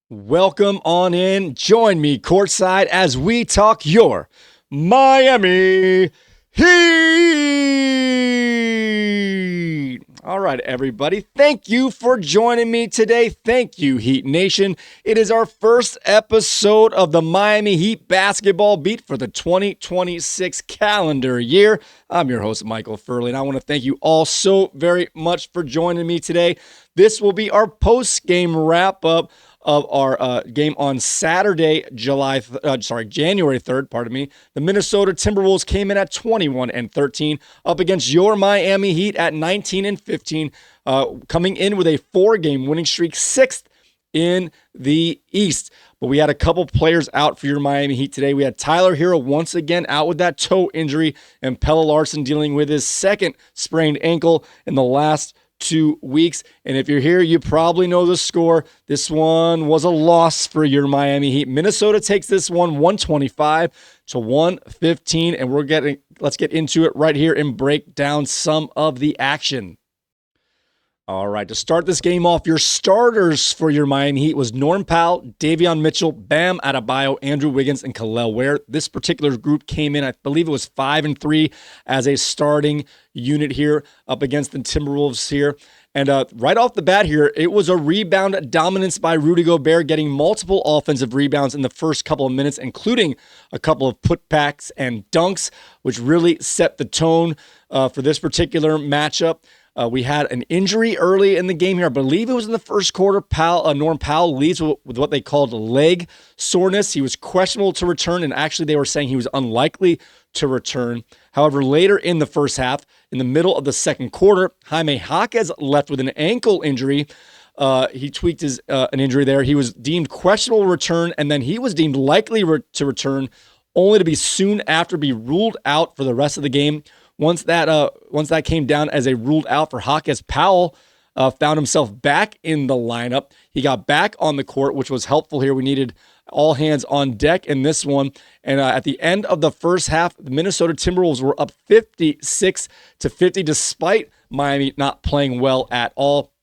Welcome on in. Join me courtside as we talk your Miami Heat. All right, everybody. Thank you for joining me today. Thank you, Heat Nation. It is our first episode of the Miami Heat basketball beat for the 2026 calendar year. I'm your host, Michael Furley, and I want to thank you all so very much for joining me today. This will be our post-game wrap-up of our game on Saturday, January 3rd, The Minnesota Timberwolves came in at 21-13 up against your Miami Heat at 19-15, coming in with a 4-game winning streak, 6th in the East. But we had a couple players out for your Miami Heat today. We had Tyler Hero once again out with that toe injury, and Pelle Larsson dealing with his second sprained ankle in the last 2 weeks. And if you're here, you probably know the score. This one was a loss for your Miami Heat. Minnesota takes this one 125-115, and let's get into it right here and break down some of the action. All right, to start this game off, your starters for your Miami Heat was Norm Powell, Davion Mitchell, Bam Adebayo, Andrew Wiggins, and Kel'el Ware. This particular group came in, I believe it was 5-3 as a starting unit here up against the Timberwolves here. And right off the bat here, it was a rebound dominance by Rudy Gobert, getting multiple offensive rebounds in the first couple of minutes, including a couple of putbacks and dunks, which really set the tone for this particular matchup. We had an injury early in the game here. I believe it was in the first quarter. Norm Powell leaves with what they called leg soreness. He was questionable to return, and actually they were saying he was unlikely to return. However, later in the first half, in the middle of the second quarter, Jaime Jaquez left with an ankle injury. He tweaked an injury there. He was deemed questionable return, and then he was deemed likely to return, only to be soon after be ruled out for the rest of the game. Once that came down as a ruled out for Jaquez, Powell found himself back in the lineup. He got back on the court, which was helpful here. We needed all hands on deck in this one. And at the end of the first half, the Minnesota Timberwolves were up 56-50, despite Miami not playing well at all,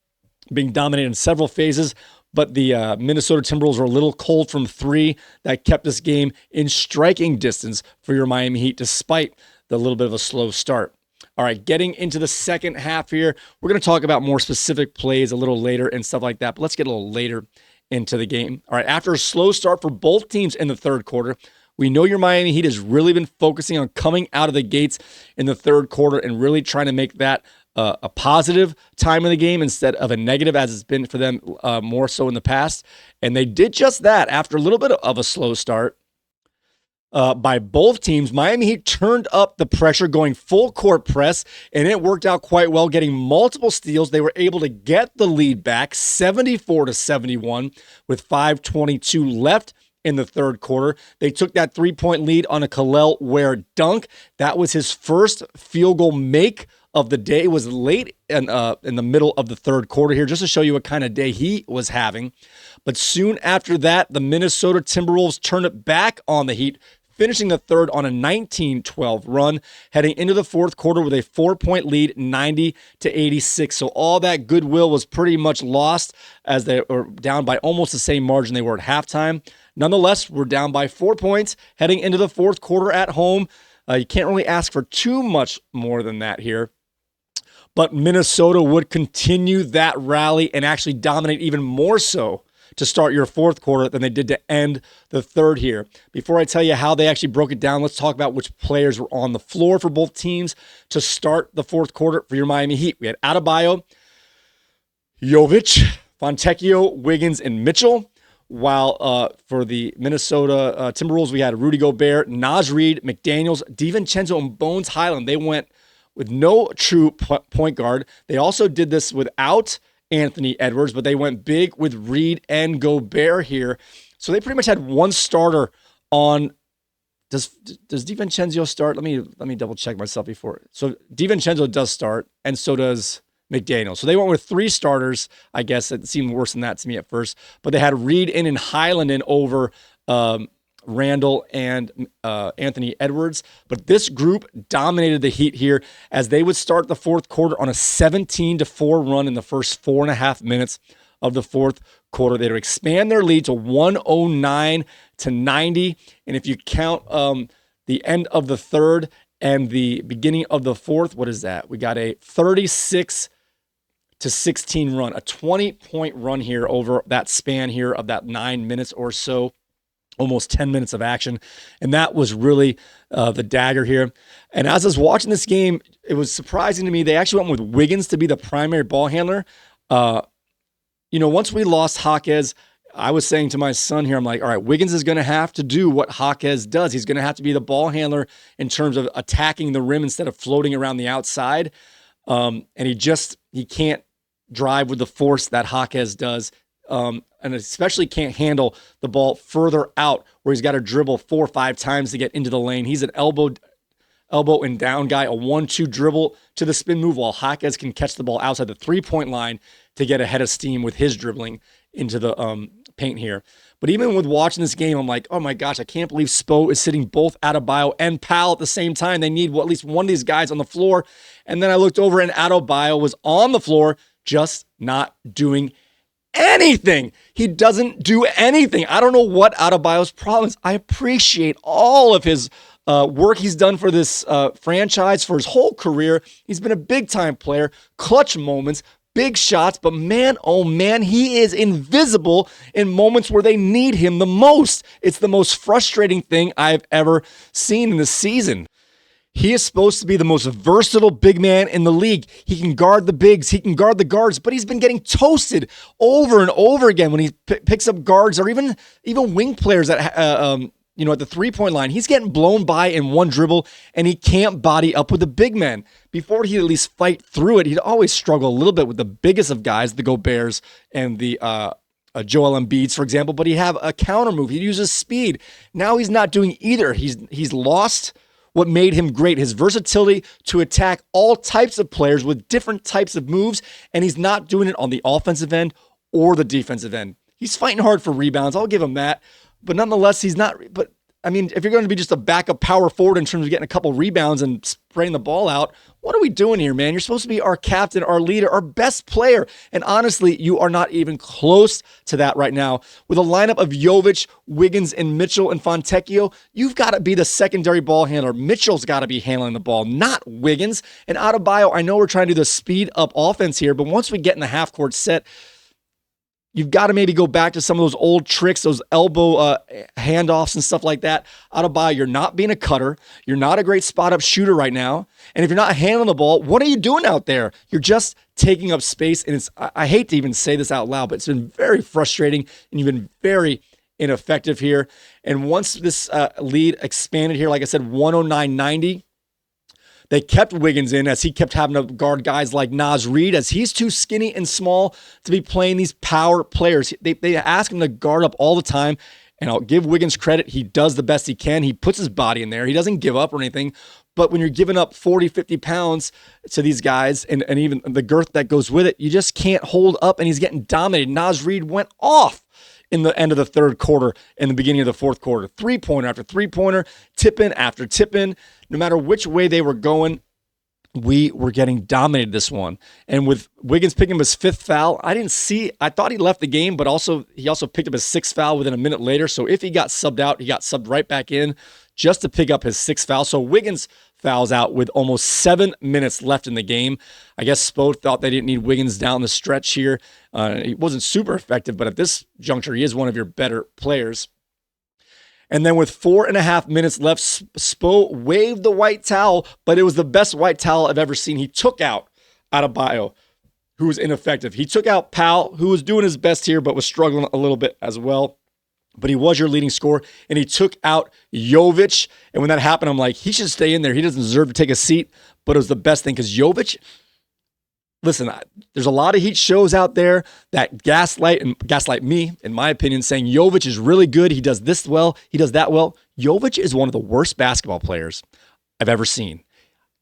being dominated in several phases. But the Minnesota Timberwolves were a little cold from three. That kept this game in striking distance for your Miami Heat, despite the little bit of a slow start. All right, getting into the second half here, we're going to talk about more specific plays a little later and stuff like that, but let's get a little later into the game. All right, after a slow start for both teams in the third quarter, we know your Miami Heat has really been focusing on coming out of the gates in the third quarter and really trying to make that a positive time of the game instead of a negative, as it's been for them more so in the past. And they did just that after a little bit of a slow start. By both teams, Miami Heat turned up the pressure, going full court press, and it worked out quite well, getting multiple steals. They were able to get the lead back 74-71 with 5:22 left in the third quarter. They took that 3-point lead on a Kel'el Ware dunk. That was his first field goal make of the day. It was late in the middle of the third quarter here, just to show you what kind of day he was having. But soon after that, the Minnesota Timberwolves turned it back on the Heat, finishing the third on a 19-12 run, heading into the fourth quarter with a 4-point lead, 90-86. So all that goodwill was pretty much lost as they were down by almost the same margin they were at halftime. Nonetheless, we're down by 4 points heading into the fourth quarter at home. You can't really ask for too much more than that here. But Minnesota would continue that rally and actually dominate even more so to start your fourth quarter than they did to end the third here. Before I tell you how they actually broke it down, let's talk about which players were on the floor for both teams to start the fourth quarter for your Miami Heat. We had Adebayo, Jovic, Fontecchio, Wiggins, and Mitchell. While for the Minnesota Timberwolves, we had Rudy Gobert, Naz Reid, McDaniels, DiVincenzo, and Bones Highland. They went with no true point guard. They also did this without Anthony Edwards, but they went big with Reed and Gobert here. So they pretty much had one starter on. Does DiVincenzo start? Let me double check myself before. So DiVincenzo does start, and so does McDaniel. So they went with three starters. I guess it seemed worse than that to me at first, but they had Reed in and Highland in over Randall and Anthony Edwards. But this group dominated the Heat here as they would start the fourth quarter on a 17-4 run in the first 4.5 minutes of the fourth quarter. They would expand their lead to 109-90. And if you count the end of the third and the beginning of the fourth, what is that? We got a 36-16 run, a 20-point run here over that span here of that 9 minutes or so. Almost 10 minutes of action. And that was really the dagger here. And as I was watching this game, it was surprising to me. They actually went with Wiggins to be the primary ball handler. Once we lost Jaquez, I was saying to my son here, I'm like, all right, Wiggins is going to have to do what Jaquez does. He's going to have to be the ball handler in terms of attacking the rim instead of floating around the outside. And he can't drive with the force that Jaquez does. And especially can't handle the ball further out where he's got to dribble 4 or 5 times to get into the lane. He's an elbow and down guy, a 1-2 dribble to the spin move, while Jaquez can catch the ball outside the 3-point line to get ahead of steam with his dribbling into the paint here. But even with watching this game, I'm like, oh my gosh, I can't believe Spo is sitting both Adebayo and Powell at the same time. They need at least one of these guys on the floor. And then I looked over and Adebayo was on the floor, just not doing anything. He doesn't do anything. I don't know what Adebayo's problem is. I appreciate all of his work he's done for this franchise for his whole career. He's been a big-time player, clutch moments, big shots, but man, oh man, he is invisible in moments where they need him the most. It's the most frustrating thing I've ever seen in the season. He is supposed to be the most versatile big man in the league. He can guard the bigs. He can guard the guards, but he's been getting toasted over and over again when he picks up guards or even wing players at at the 3-point line. He's getting blown by in one dribble, and he can't body up with the big men. Before he'd at least fight through it, he'd always struggle a little bit with the biggest of guys, the Goberts and the Joel Embiid's, for example, but he'd have a counter move. He uses speed. Now he's not doing either. He's lost what made him great, his versatility to attack all types of players with different types of moves, and he's not doing it on the offensive end or the defensive end. He's fighting hard for rebounds. I'll give him that. But nonetheless, he's not. But I mean, if you're going to be just a backup power forward in terms of getting a couple rebounds and spraying the ball out, what are we doing here, man? You're supposed to be our captain, our leader, our best player. And honestly, you are not even close to that right now. With a lineup of Jovic, Wiggins, and Mitchell and Fontecchio, you've got to be the secondary ball handler. Mitchell's got to be handling the ball, not Wiggins. And Adebayo, I know we're trying to do the speed up offense here, but once we get in the half court set, you've got to maybe go back to some of those old tricks, those elbow handoffs and stuff like that. Adebayo, you're not being a cutter. You're not a great spot-up shooter right now. And if you're not handling the ball, what are you doing out there? You're just taking up space. And I hate to even say this out loud, but it's been very frustrating, and you've been very ineffective here. And once this lead expanded here, like I said, 109-90, they kept Wiggins in as he kept having to guard guys like Naz Reid as he's too skinny and small to be playing these power players. They ask him to guard up all the time, and I'll give Wiggins credit. He does the best he can. He puts his body in there. He doesn't give up or anything. But when you're giving up 40, 50 pounds to these guys and even the girth that goes with it, you just can't hold up, and he's getting dominated. Naz Reid went off in the end of the third quarter and the beginning of the fourth quarter. 3-pointer after 3-pointer, tip-in after tip-in. No matter which way they were going, we were getting dominated this one. And with Wiggins picking up his 5th foul, I thought he left the game, but he also picked up his 6th foul within a minute later. So if he got subbed out, he got subbed right back in just to pick up his 6th foul. So Wiggins fouls out with almost 7 minutes left in the game. I guess Spo thought they didn't need Wiggins down the stretch here. He wasn't super effective, but at this juncture, he is one of your better players. And then with 4.5 minutes left, Spo waved the white towel, but it was the best white towel I've ever seen. He took out Adebayo, who was ineffective. He took out Powell, who was doing his best here, but was struggling a little bit as well. But he was your leading scorer, and he took out Jovic. And when that happened, I'm like, he should stay in there. He doesn't deserve to take a seat, but it was the best thing because Jovic, listen, there's a lot of Heat shows out there that gaslight me, in my opinion, saying Jovic is really good. He does this well. He does that well. Jovic is one of the worst basketball players I've ever seen.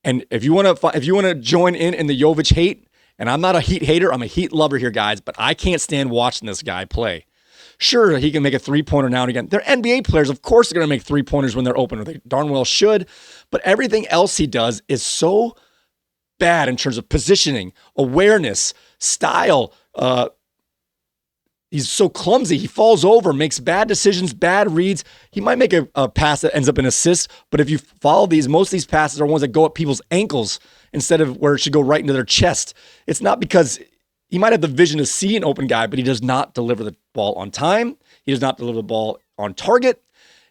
And if you want to join in the Jovic hate, and I'm not a Heat hater, I'm a Heat lover here, guys, but I can't stand watching this guy play. Sure, he can make a 3-pointer now and again. They're NBA players. Of course they're going to make 3-pointers when they're open, or they darn well should. But everything else he does is so bad in terms of positioning, awareness, style, he's so clumsy. He falls over, makes bad decisions, bad reads. He might make a pass that ends up an assist, but if you follow these, most of these passes are ones that go at people's ankles instead of where it should go right into their chest. It's not because he might have the vision to see an open guy, but he does not deliver the ball on time. He does not deliver the ball on target.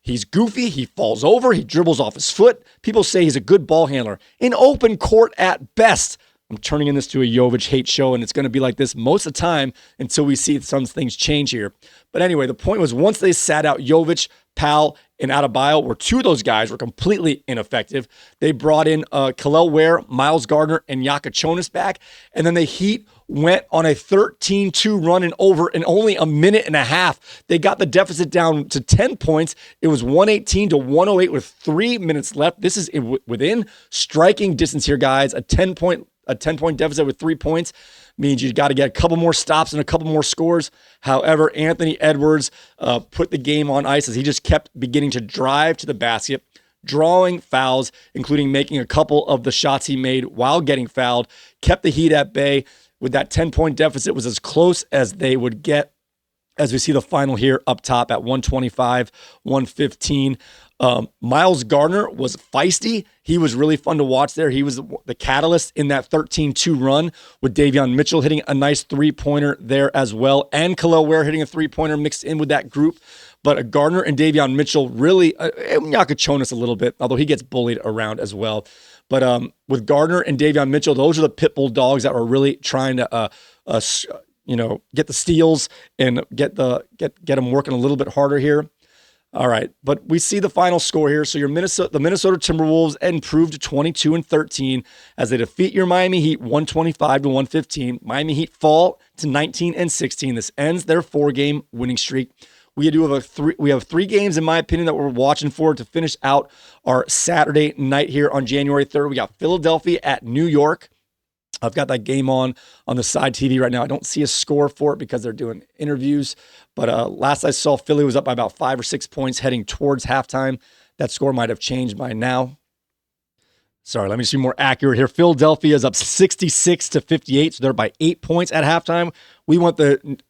He's goofy. He falls over. He dribbles off his foot. People say he's a good ball handler. In open court at best. I'm turning in this to a Jovic hate show, and it's going to be like this most of the time until we see some things change here. But anyway, the point was once they sat out Jovic, Powell, and Adebayo, where two of those guys were completely ineffective, they brought in Kel'el Ware, Miles Gardner, and Yakachonis back, and then the Heat went on a 13-2 run and over in only a minute and a half. They got the deficit down to 10 points. It was 118-108 with 3 minutes left. This is within striking distance here, guys. A 10-point deficit with 3 points means you got to get a couple more stops and a couple more scores. However, Anthony Edwards put the game on ice as he just kept beginning to drive to the basket, drawing fouls, including making a couple of the shots he made while getting fouled, kept the Heat at bay. With that 10-point deficit, was as close as they would get, as we see the final here up top at 125-115. Miles Gardner was feisty. He was really fun to watch there. He was the catalyst in that 13-2 run with Davion Mitchell hitting a nice three-pointer there as well, and Kel'el Ware hitting a three-pointer mixed in with that group. But Gardner and Davion Mitchell really, Yakachonis a little bit, although he gets bullied around as well. But with Gardner and Davion Mitchell, those are the pit bull dogs that were really trying to get the steals and get them working a little bit harder here. All right, but we see the final score here. So the Minnesota Timberwolves improved to 22-13 as they defeat your Miami Heat 125-115. Miami Heat fall to 19-16. This ends their 4-game winning streak. We have three games, in my opinion, that we're watching for to finish out our Saturday night here on January 3rd. We got Philadelphia at New York. I've got that game on the side TV right now. I don't see a score for it because they're doing interviews. But last I saw, Philly was up by about 5 or 6 points heading towards halftime. That score might have changed by now. Sorry, let me just be more accurate here. Philadelphia is up 66-58, so they're by 8 points at halftime.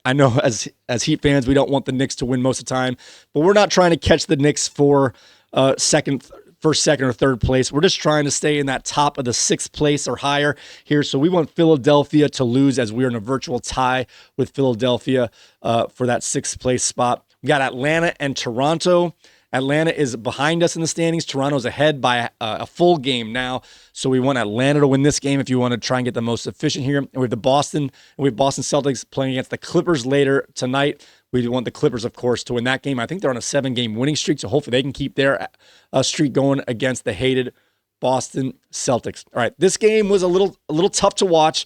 I know as Heat fans, we don't want the Knicks to win most of the time, but we're not trying to catch the Knicks for first, second, or third place. We're just trying to stay in that top of the 6th place or higher here. So we want Philadelphia to lose as we're in a virtual tie with Philadelphia for that 6th place spot. We got Atlanta and Toronto. Atlanta is behind us in the standings. Toronto's ahead by a full game now. So we want Atlanta to win this game if you want to try and get the most efficient here. And we have Boston Celtics playing against the Clippers later tonight. We want the Clippers, of course, to win that game. I think they're on a 7-game winning streak, so hopefully they can keep their streak going against the hated Boston Celtics. All right, this game was a little tough to watch.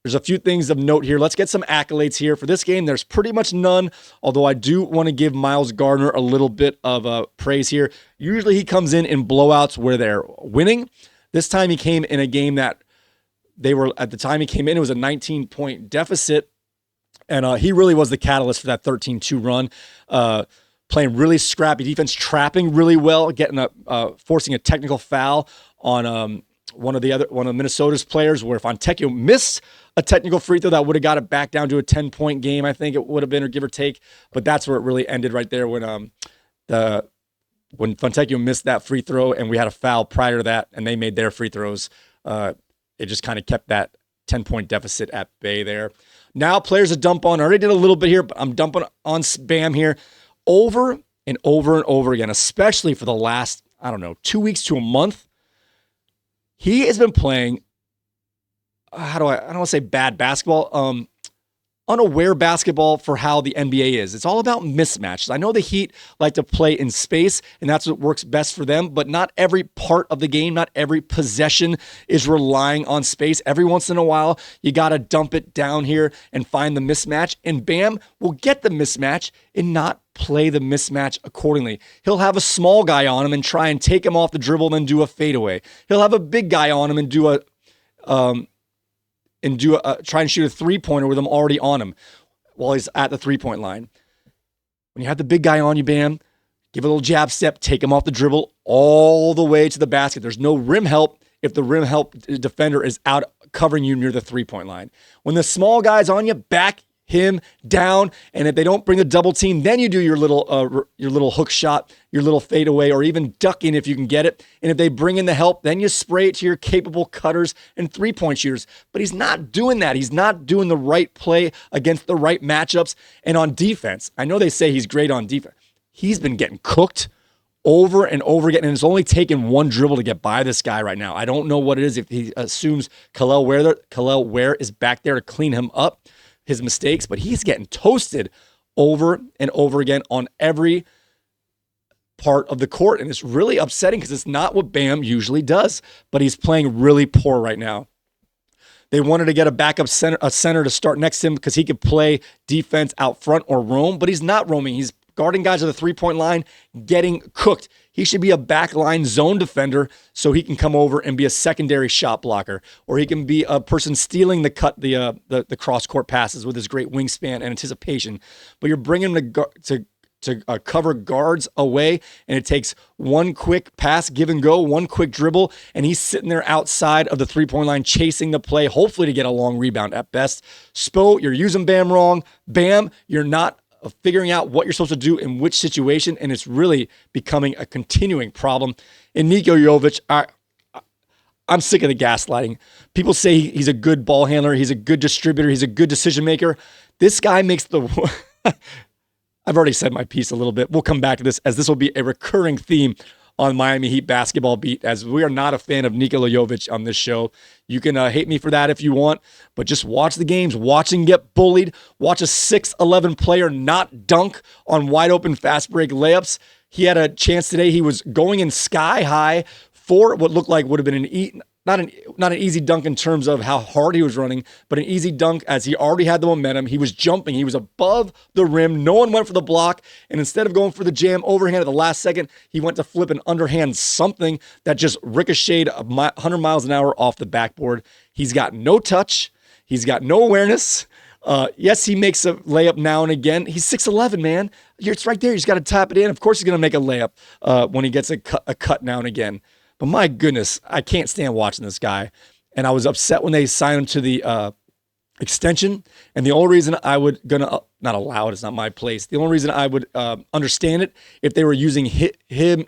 There's a few things of note here. Let's get some accolades here. For this game, there's pretty much none, although I do want to give Miles Gardner a little bit of praise here. Usually he comes in blowouts where they're winning. This time he came in a game that at the time he came in, it was a 19-point deficit, and he really was the catalyst for that 13-2 run. Playing really scrappy defense, trapping really well, forcing a technical foul on one of Minnesota's players, where if Fontecchio missed a technical free throw, that would have got it back down to a 10-point game, I think it would have been, or give or take. But that's where it really ended right there when Fontecchio missed that free throw and we had a foul prior to that and they made their free throws. It just kind of kept that 10-point deficit at bay there. Now players to dump on. I already did a little bit here, but I'm dumping on Bam here over and over and over again, especially for the last, 2 weeks to a month. He has been playing, I don't want to say bad basketball, unaware basketball for how the NBA is. It's all about mismatches. I know the Heat like to play in space, and that's what works best for them, but not every part of the game, not every possession is relying on space. Every once in a while, you got to dump it down here and find the mismatch, and Bam will get the mismatch and not play the mismatch accordingly. He'll have a small guy on him and try and take him off the dribble and then do a fadeaway. He'll have a big guy on him and try and shoot a three-pointer with him already on him while he's at the three-point line. When you have the big guy on you, Bam, give a little jab step, take him off the dribble all the way to the basket. There's no rim help if the rim help defender is out covering you near the three-point line. When the small guy's on you, back him down. And if they don't bring the double team, then you do your little hook shot, your little fadeaway, or even ducking if you can get it. And if they bring in the help, then you spray it to your capable cutters and three-point shooters. But he's not doing that. He's not doing the right play against the right matchups. And on defense, I know they say he's great on defense. He's been getting cooked over and over again, and it's only taken one dribble to get by this guy right now. I don't know what it is, if he assumes Khalil Ware is back there to clean him up, his mistakes, but he's getting toasted over and over again on every part of the court, and it's really upsetting because it's not what Bam usually does, but he's playing really poor right now. They wanted to get a backup center to start next to him because he could play defense out front or roam, but he's not roaming. He's guarding guys at the three-point line, getting cooked. He should be a backline zone defender so he can come over and be a secondary shot blocker, or he can be a person stealing the cross-court passes with his great wingspan and anticipation. But you're bringing him to cover guards away, and it takes one quick pass, give and go, one quick dribble, and he's sitting there outside of the three-point line chasing the play, hopefully to get a long rebound at best. Spo, you're using Bam wrong. Bam, you're not figuring out what you're supposed to do in which situation, and it's really becoming a continuing problem. And Nico Jovic, I'm sick of the gaslighting. People say he's a good ball handler, he's a good distributor, he's a good decision maker. This guy makes the... I've already said my piece a little bit. We'll come back to this, as this will be a recurring theme on Miami Heat Basketball Beat, as we are not a fan of Nikola Jovic on this show. You can hate me for that if you want, but just watch the games, watch him get bullied, watch a 6'11 player not dunk on wide open fast break layups. He had a chance today. He was going in sky high for what looked like would have been not an easy dunk in terms of how hard he was running, but an easy dunk as he already had the momentum. He was jumping. He was above the rim. No one went for the block. And instead of going for the jam overhand at the last second, he went to flip an underhand something that just ricocheted 100 miles an hour off the backboard. He's got no touch. He's got no awareness. Yes, he makes a layup now and again. He's 6'11", man. It's right there. He's got to tap it in. Of course he's going to make a layup when he gets a cut now and again. But my goodness, I can't stand watching this guy. And I was upset when they signed him to the extension. And the only reason I would not allow it, it's not my place. The only reason I would understand it if they were using him,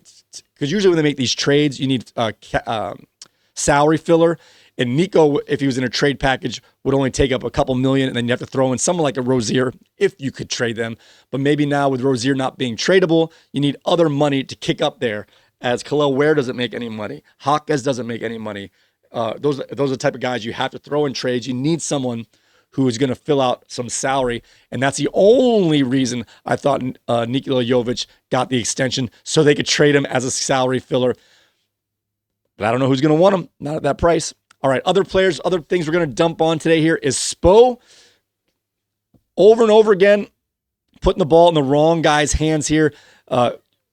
because usually when they make these trades, you need salary filler. And Nico, if he was in a trade package, would only take up a couple million, and then you have to throw in someone like a Rozier if you could trade them. But maybe now with Rozier not being tradable, you need other money to kick up there. As Khalil Ware doesn't make any money. Hawkes doesn't make any money. Those are the type of guys you have to throw in trades. You need someone who is going to fill out some salary. And that's the only reason I thought Nikola Jovic got the extension, so they could trade him as a salary filler. But I don't know who's going to want him. Not at that price. All right, other players, other things we're going to dump on today here is Spo. Over and over again, putting the ball in the wrong guy's hands here.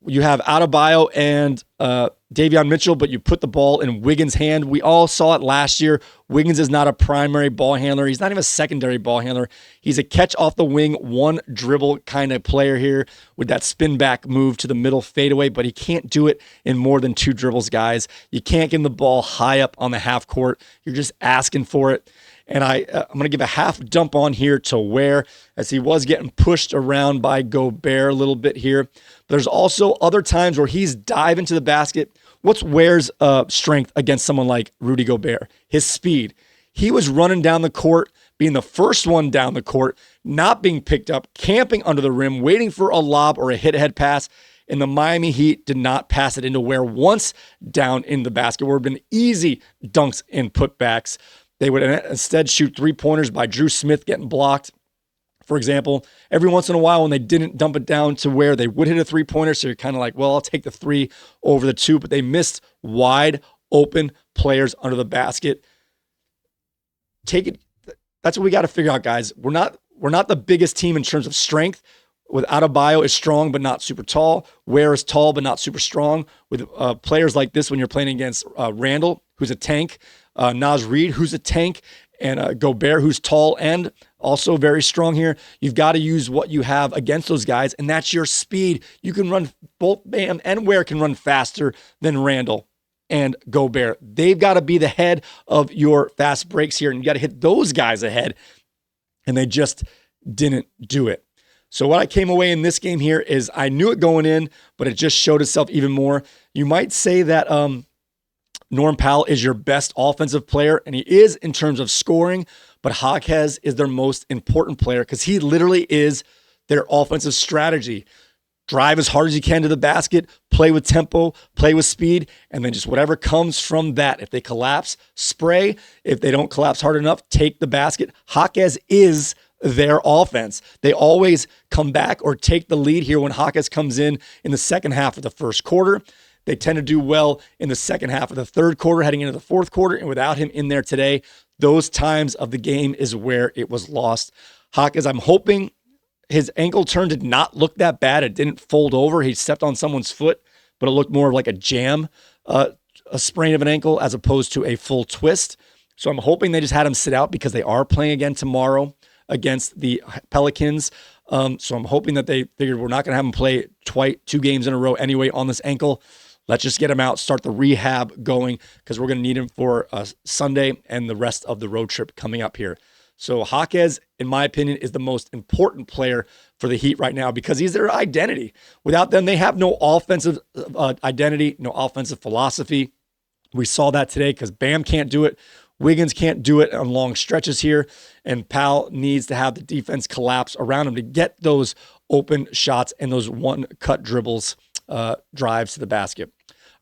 You have Adebayo and Davion Mitchell, but you put the ball in Wiggins' hand. We all saw it last year. Wiggins is not a primary ball handler. He's not even a secondary ball handler. He's a catch off the wing, one dribble kind of player here with that spin back move to the middle fadeaway, but he can't do it in more than two dribbles, guys. You can't get him the ball high up on the half court. You're just asking for it. And I'm going to give a half dump on here to Ware, as he was getting pushed around by Gobert a little bit here. But there's also other times where he's diving to the basket. What's Ware's strength against someone like Rudy Gobert? His speed. He was running down the court, being the first one down the court, not being picked up, camping under the rim, waiting for a lob or a hit-ahead pass. And the Miami Heat did not pass it into Ware once down in the basket, where it would have been easy dunks and putbacks. They would instead shoot three-pointers by Drew Smith getting blocked. For example, every once in a while when they didn't dump it down to Ware, they would hit a three-pointer, so you're kind of like, well, I'll take the three over the two, but they missed wide open players under the basket. Take it. That's what we got to figure out, guys. We're not the biggest team in terms of strength. With Adebayo is strong but not super tall. Ware is tall but not super strong. With players like this, when you're playing against Randall, who's a tank, Naz Reid, who's a tank, and Gobert, who's tall and also very strong here, you've got to use what you have against those guys, and that's your speed. You can run, both Bam and Ware can run faster than Randall and Gobert. They've got to be the head of your fast breaks here, and you got to hit those guys ahead. And they just didn't do it. So what I came away in this game here is I knew it going in, but it just showed itself even more. You might say that Norm Powell is your best offensive player, and he is in terms of scoring, but Jaquez is their most important player because he literally is their offensive strategy. Drive as hard as you can to the basket, play with tempo, play with speed, and then just whatever comes from that. If they collapse, spray. If they don't collapse hard enough, take the basket. Jaquez is their offense. They always come back or take the lead here when Jaquez comes in the second half of the first quarter. They tend to do well in the second half of the third quarter, heading into the fourth quarter. And without him in there today, those times of the game is where it was lost. Jaquez, I'm hoping his ankle turn did not look that bad. It didn't fold over. He stepped on someone's foot, but it looked more like a jam, a sprain of an ankle as opposed to a full twist. So I'm hoping they just had him sit out because they are playing again tomorrow against the Pelicans. So I'm hoping that they figured we're not going to have him play 2 games in a row anyway on this ankle. Let's just get him out, start the rehab going because we're going to need him for Sunday and the rest of the road trip coming up here. So Jaquez, in my opinion, is the most important player for the Heat right now because he's their identity. Without them, they have no offensive identity, no offensive philosophy. We saw that today because Bam can't do it. Wiggins can't do it on long stretches here, and Powell needs to have the defense collapse around him to get those open shots and those one-cut dribbles, drives to the basket.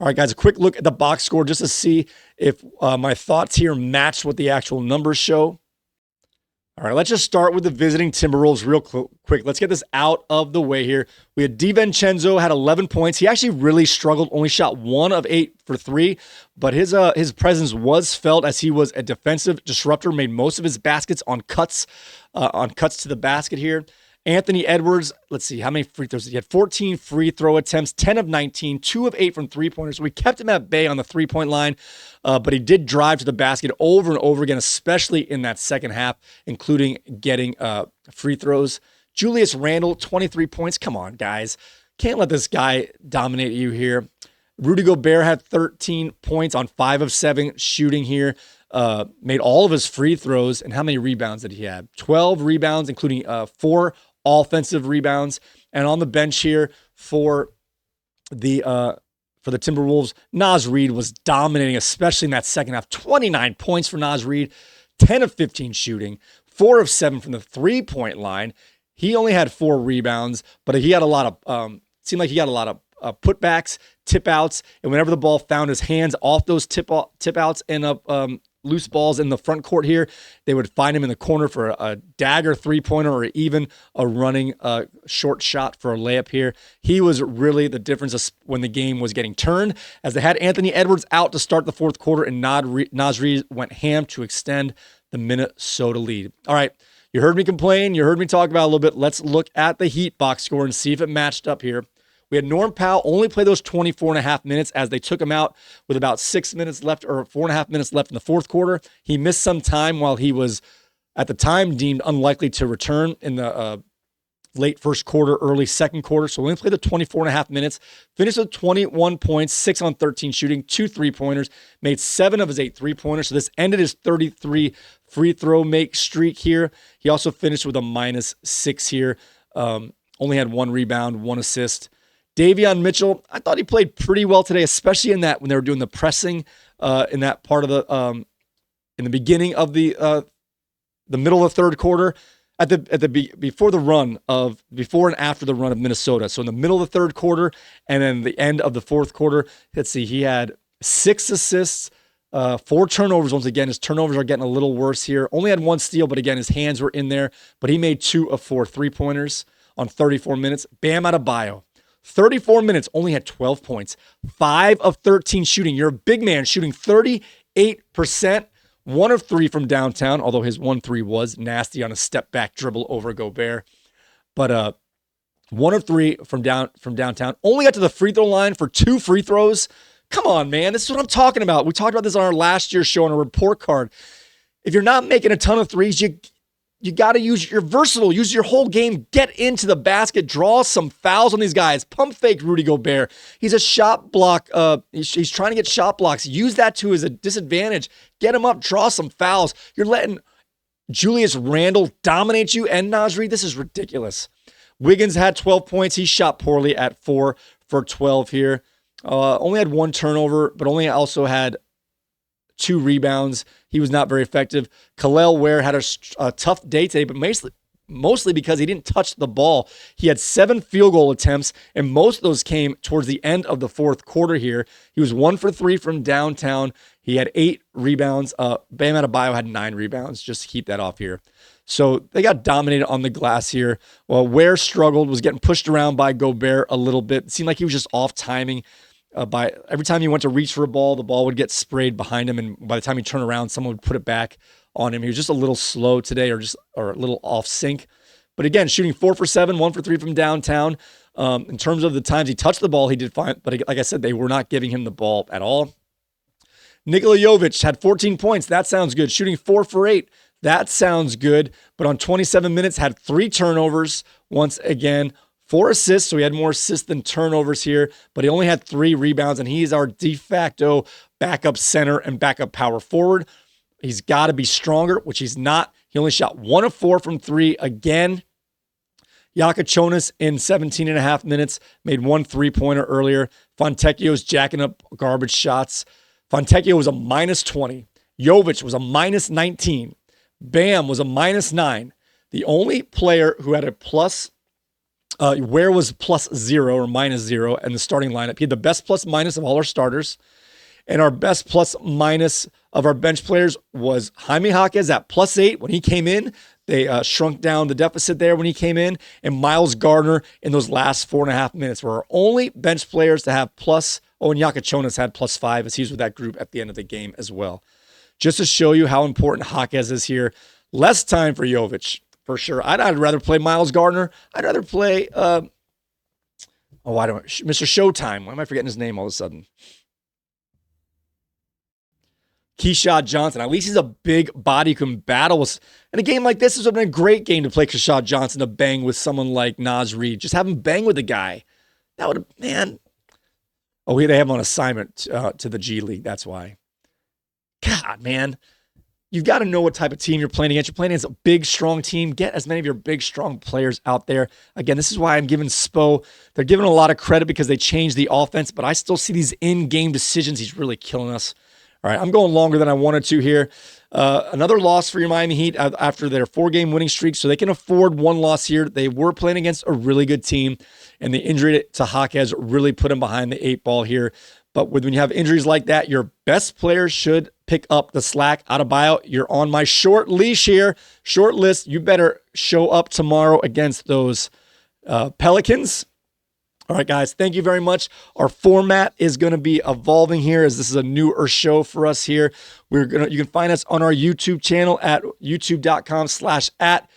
All right, guys, a quick look at the box score just to see if my thoughts here match what the actual numbers show. All right, let's just start with the visiting Timberwolves real quick. Let's get this out of the way here. We had DiVincenzo had 11 points. He actually really struggled, only shot 1 of 8 for 3, but his presence was felt as he was a defensive disruptor, made most of his baskets on cuts to the basket here. Anthony Edwards, let's see, how many free throws did he have? 14 free throw attempts, 10 of 19, 2 of 8 from three-pointers. So we kept him at bay on the three-point line, but he did drive to the basket over and over again, especially in that second half, including getting free throws. Julius Randle, 23 points. Come on, guys. Can't let this guy dominate you here. Rudy Gobert had 13 points on 5 of 7 shooting here. Made all of his free throws. And how many rebounds did he have? 12 rebounds, including 4 offensive rebounds. And on the bench here for the Timberwolves, Naz Reid was dominating, especially in that second half. 29 points for Naz Reid, 10 of 15 shooting, 4 of 7 from the three-point line. He only had 4 rebounds, but he had a lot of seemed like he got a lot of putbacks, tip outs, and whenever the ball found his hands off those tip outs and loose balls in the front court here, they would find him in the corner for a dagger three-pointer or even a running short shot for a layup here. He was really the difference when the game was getting turned, as they had Anthony Edwards out to start the fourth quarter, and Naz Reid went ham to extend the Minnesota lead. All right, you heard me complain. You heard me talk about it a little bit. Let's look at the Heat box score and see if it matched up here. We had Norm Powell only play those 24.5 minutes as they took him out with about 6 minutes left or 4.5 minutes left in the fourth quarter. He missed some time while he was, at the time, deemed unlikely to return in the late first quarter, early second quarter. So we only played the 24.5 minutes, finished with 21 points, 6 on 13 shooting, 2 three-pointers, made 7 of his 8 three-pointers. So this ended his 33 free throw make streak here. He also finished with a -6 here. Only had 1 rebound, 1 assist. Davion Mitchell, I thought he played pretty well today, especially in that when they were doing the pressing in that part of the in the beginning of the middle of the third quarter, before and after the run of Minnesota. So in the middle of the third quarter and then the end of the fourth quarter, let's see, he had 6 assists, 4 turnovers. Once again, his turnovers are getting a little worse here. Only had 1 steal, but again, his hands were in there. But he made 2 of 4 three-pointers on 34 minutes. Bam Adebayo. 34 minutes, only had 12 points, 5 of 13 shooting. You're a big man shooting 38%, 1 of 3 from downtown, although his 1-3 was nasty on a step back dribble over Gobert. But 1 of 3 from downtown. Only got to the free throw line for 2 free throws. Come on, man. This is what I'm talking about. We talked about this on our last year's show on a report card. If you're not making a ton of threes, you got to you're versatile. Use your whole game. Get into the basket. Draw some fouls on these guys. Pump fake Rudy Gobert. He's a shot block. He's trying to get shot blocks. Use that to his disadvantage. Get him up. Draw some fouls. You're letting Julius Randle dominates you and Naz Reid. This is ridiculous. Wiggins had 12 points. He shot poorly at 4 for 12 here. Only had 1 turnover, but only also had 2 rebounds. He was not very effective. Kel'el Ware had a tough day today, but mostly because he didn't touch the ball. He had 7 field goal attempts, and most of those came towards the end of the fourth quarter here. He was 1 for 3 from downtown. He had 8 rebounds. Bam Adebayo had 9 rebounds, just to keep that off here. So they got dominated on the glass here. Well, Ware struggled, was getting pushed around by Gobert a little bit. It seemed like he was just off timing. By every time he went to reach for a ball, the ball would get sprayed behind him, and by the time he turned around, someone would put it back on him. He was just a little slow today, or a little off sync. But again, shooting 4 for 7, 1 for 3 from downtown. In terms of the times he touched the ball, he did fine. But like I said, they were not giving him the ball at all. Nikola Jovic had 14 points. That sounds good. Shooting 4 for 8. That sounds good. But on 27 minutes, had 3 turnovers. Once again, 4 assists. So he had more assists than turnovers here. But he only had 3 rebounds. And he's our de facto backup center and backup power forward. He's got to be stronger, which he's not. He only shot 1 of 4 from 3 again. Yakachonis in 17 and a half minutes made 1 3-pointer earlier. Fontecchio's jacking up garbage shots. Fontecchio was a -20. Jovic was a -19. Bam was a -9. The only player who had a plus, Ware was +0 or -0 in the starting lineup. He had the best plus-minus of all our starters. And our best plus-minus of our bench players was Jaime Jaquez at +8 when he came in. They shrunk down the deficit there when he came in. And Miles Gardner in those last 4.5 minutes were our only bench players to have plus. Oh, and Yakachonis had +5 as he was with that group at the end of the game as well. Just to show you how important Jaquez is here. Less time for Jovic, for sure. I'd rather play Miles Gardner. I'd rather play, Mr. Showtime. Why am I forgetting his name all of a sudden? Keyshawn Johnson. At least he's a big body who can battle. In a game like this, this would have been a great game to play Keyshawn Johnson to bang with someone like Naz Reid. Just have him bang with the guy. That would have, man. Oh, they have him on assignment to the G League. That's why. God, man. You've got to know what type of team you're playing against. You're playing against a big, strong team. Get as many of your big, strong players out there. Again, this is why I'm giving Spo. They're giving a lot of credit because they changed the offense, but I still see these in-game decisions. He's really killing us. All right, I'm going longer than I wanted to here. Another loss for your Miami Heat after their 4-game winning streak, so they can afford 1 loss here. They were playing against a really good team, and the injury to Jaquez really put him behind the 8 ball here. But when you have injuries like that, your best players should pick up the slack. Adebayo, you're on my short leash here. Short list. You better show up tomorrow against those Pelicans. All right, guys, thank you very much. Our format is going to be evolving here as this is a newer show for us here. You can find us on our YouTube channel at youtube.com/@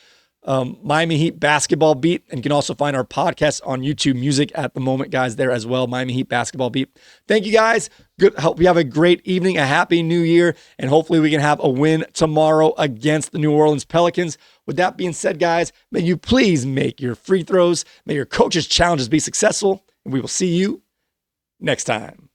Miami Heat Basketball Beat. And you can also find our podcast on YouTube Music at the moment, guys, there as well, Miami Heat Basketball Beat. Thank you, guys. Good. Hope you have a great evening, a happy new year, and hopefully we can have a win tomorrow against the New Orleans Pelicans. With that being said, guys, may you please make your free throws. May your coaches' challenges be successful, and we will see you next time.